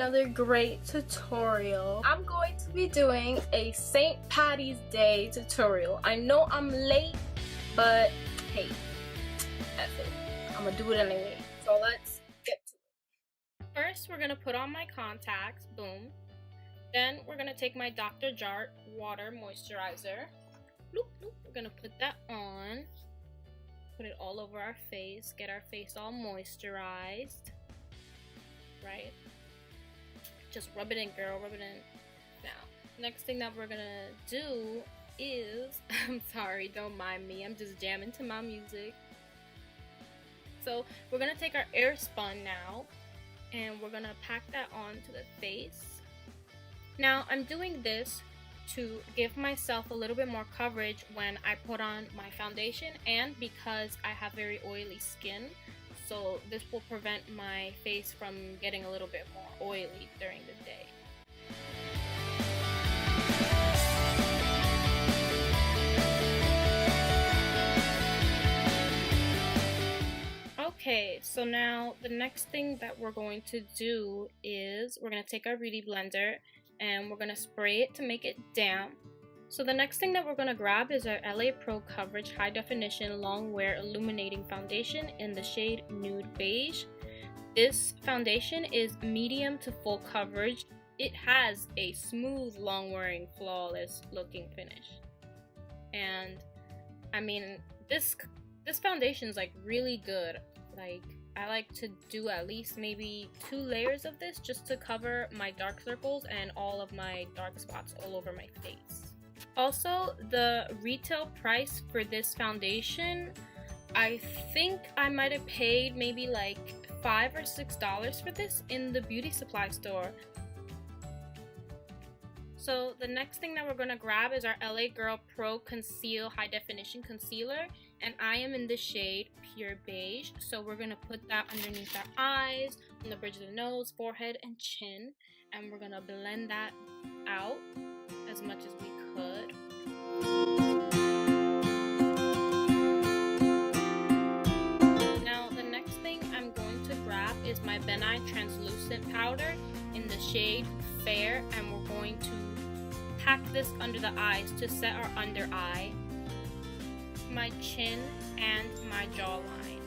another great tutorial. I'm going to be doing a St. Patty's Day tutorial. I know I'm late, but hey, F it. I'm gonna do it anyway. So let's get to it. First, we're gonna put on my contacts, boom. Then we're gonna take my Dr. Jart water moisturizer. Bloop, bloop. We're gonna put that on. Put it all over our face, get our face all moisturized. Right? Just rub it in, girl, rub it in. Now, next thing that we're gonna do is, I'm sorry, don't mind me, I'm just jamming to my music. So we're gonna take our Airspun now, and we're gonna pack that onto the face. Now, I'm doing this to give myself a little bit more coverage when I put on my foundation, and because I have very oily skin, so this will prevent my face from getting a little bit more oily during the day. Okay, so now the next thing that we're going to do is we're going to take our beauty blender and we're going to spray it to make it damp. So the next thing that we're going to grab is our LA Pro Coverage High Definition Long Wear Illuminating Foundation in the shade Nude Beige. This foundation is medium to full coverage. It has a smooth, long wearing, flawless looking finish. And I mean, this foundation is like really good. Like, I like to do at least maybe 2 layers of this just to cover my dark circles and all of my dark spots all over my face. Also, the retail price for this foundation, I think I might have paid maybe like $5 or $6 for this in the beauty supply store. So the next thing that we're going to grab is our LA Girl Pro Conceal High Definition Concealer, and I am in the shade Pure Beige. So we're going to put that underneath our eyes, on the bridge of the nose, forehead, and chin, and we're going to blend that out as much as we could. Now the next thing I'm going to grab is my Ben Nye Translucent Powder in the shade Fair, and we're going to pack this under the eyes to set our under eye, my chin, and my jawline.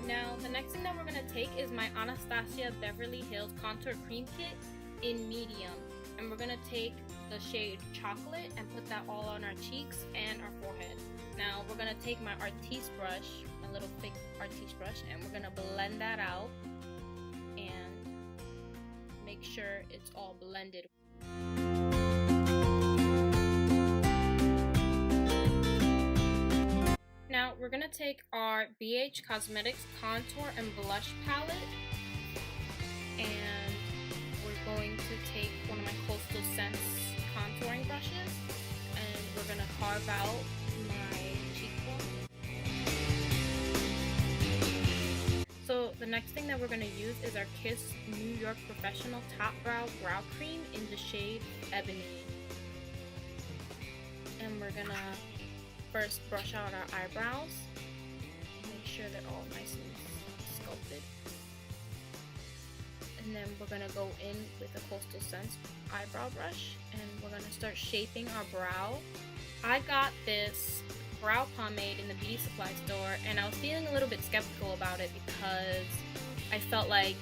Now the next thing that we're going to take is my Anastasia Beverly Hills Contour Cream Kit in medium, and we're going to take the shade Chocolate and put that all on our cheeks and our forehead. Now we're going to take my Artiste brush, a little thick Artiste brush, and we're going to blend that out and make sure it's all blended. Now we're going to take our BH Cosmetics Contour and Blush Palette, and we're going to take one of my Coastal Scents contouring brushes, and we're going to carve out my cheekbone. So the next thing that we're going to use is our Kiss New York Professional Top Brow Brow Cream in the shade Ebony. And we're going to first brush out our eyebrows. Make sure they're all nice and sculpted. And then we're going to go in with a Coastal Scents eyebrow brush, and we're going to start shaping our brow. I got this brow pomade in the beauty supply store, and I was feeling a little bit skeptical about it because I felt like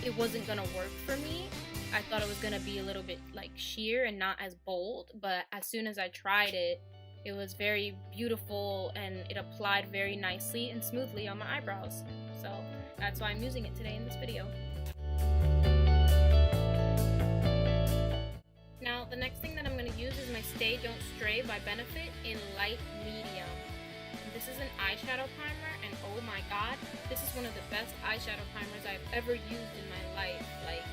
it wasn't gonna work for me. I thought it was gonna be a little bit like sheer and not as bold, but as soon as I tried it, it was very beautiful and it applied very nicely and smoothly on my eyebrows. So that's why I'm using it today in this video. Now the next thing that I'm going to use is my Stay Don't Stray by Benefit in light medium. And this is an eyeshadow primer, and oh my god, this is one of the best eyeshadow primers I've ever used in my life. Like,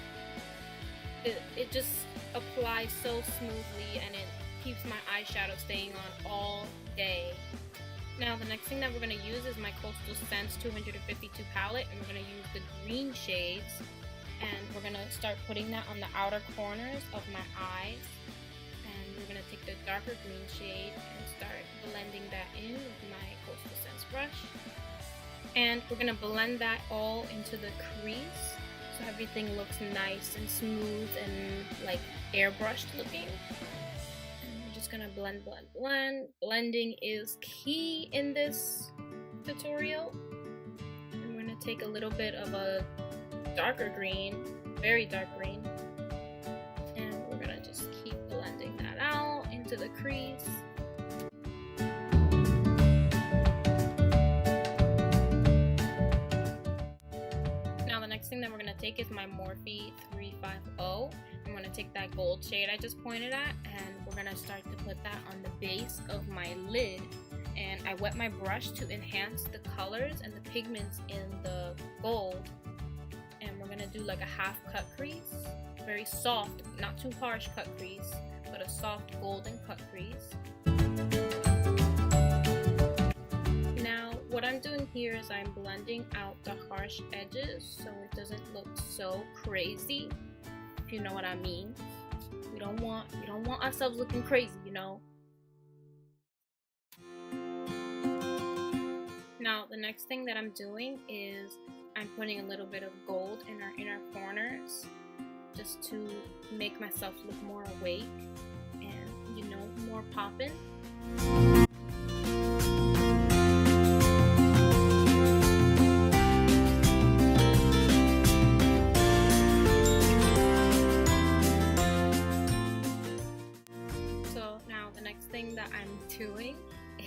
it just applies so smoothly and it keeps my eyeshadow staying on all day. Now the next thing that we're going to use is my Coastal Scents 252 palette, and we're going to use the green shades. And we're going to start putting that on the outer corners of my eyes. And we're going to take the darker green shade and start blending that in with my Coastal Scents brush. And we're gonna blend that all into the crease so everything looks nice and smooth and like airbrushed looking. And we're just gonna blend, blend, blend. Blending is key in this tutorial. And we're gonna take a little bit of a darker green, very dark green, and we're gonna just keep blending that out into the crease. Next thing that we're going to take is my Morphe 350. I'm going to take that gold shade I just pointed at, and we're going to start to put that on the base of my lid. And I wet my brush to enhance the colors and the pigments in the gold. And we're going to do like a half cut crease, very soft, not too harsh cut crease, but a soft golden cut crease. What I'm doing here is I'm blending out the harsh edges so it doesn't look so crazy, if you know what I mean. We don't want ourselves looking crazy, you know. Now the next thing that I'm doing is I'm putting a little bit of gold in our inner corners just to make myself look more awake and, you know, more poppin'. That I'm doing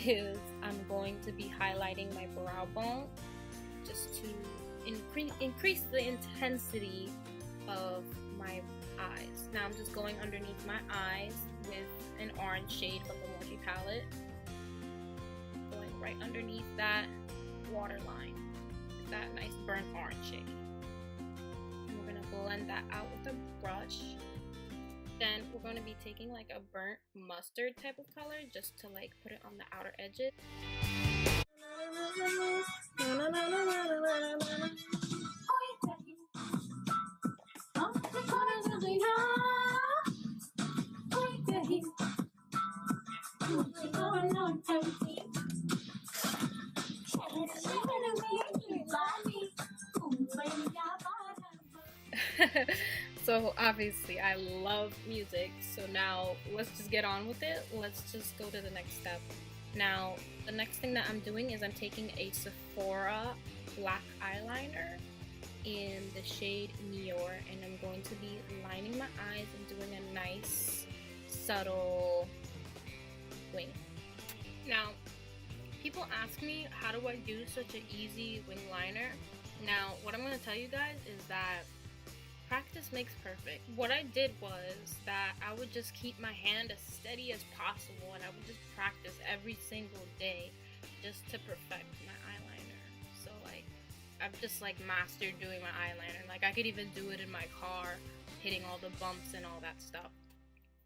is I'm going to be highlighting my brow bone just to increase the intensity of my eyes. Now I'm just going underneath my eyes with an orange shade from the Morphe palette, going right underneath that waterline with that nice burnt orange shade. And we're going to blend that out with a brush. Then we're going to be taking like a burnt mustard type of color just to like put it on the outer edges. So obviously I love music, so now let's just get on with it. Let's just go to the next step. Now the next thing that I'm doing is I'm taking a Sephora black eyeliner in the shade Neor, and I'm going to be lining my eyes and doing a nice subtle wing. Now people ask me, how do I do such an easy wing liner? Now what I'm going to tell you guys is that practice makes perfect. What I did was that I would just keep my hand as steady as possible, and I would just practice every single day just to perfect my eyeliner. So like I've just like mastered doing my eyeliner. Like I could even do it in my car, hitting all the bumps and all that stuff.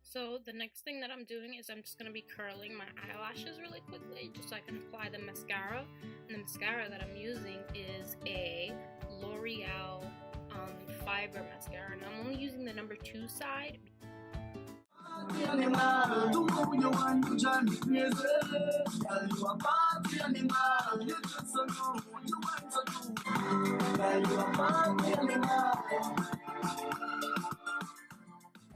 So the next thing that I'm doing is I'm just going to be curling my eyelashes really quickly just so I can apply the mascara. And the mascara that I'm using is a L'Oreal fiber mascara, and I'm only using the number 2 side.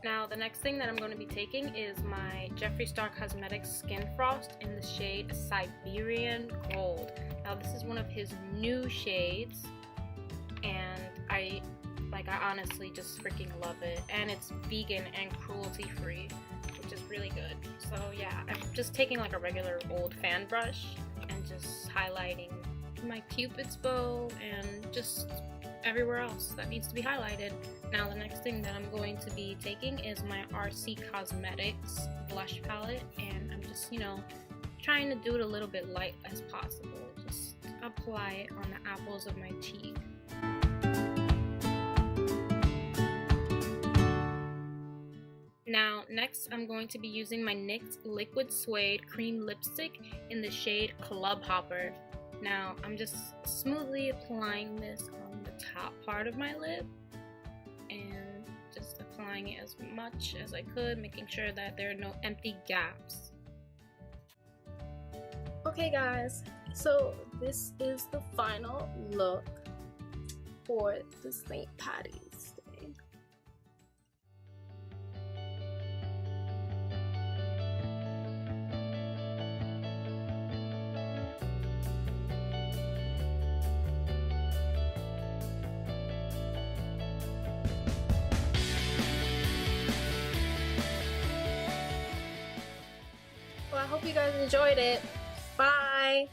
Now the next thing that I'm going to be taking is my Jeffree Star Cosmetics Skin Frost in the shade Siberian Gold. Now this is one of his new shades, and I honestly just freaking love it, and it's vegan and cruelty free, which is really good. So yeah, I'm just taking like a regular old fan brush and just highlighting my Cupid's bow and just everywhere else that needs to be highlighted. Now the next thing that I'm going to be taking is my RC Cosmetics blush palette, and I'm just, you know, trying to do it a little bit light as possible. Just apply it on the apples of my cheek. Now next I'm going to be using my NYX Liquid Suede Cream Lipstick in the shade Club Hopper. Now I'm just smoothly applying this on the top part of my lip and just applying it as much as I could, making sure that there are no empty gaps. Okay guys, so this is the final look for the St. Patty's Day. Well, I hope you guys enjoyed it. Bye!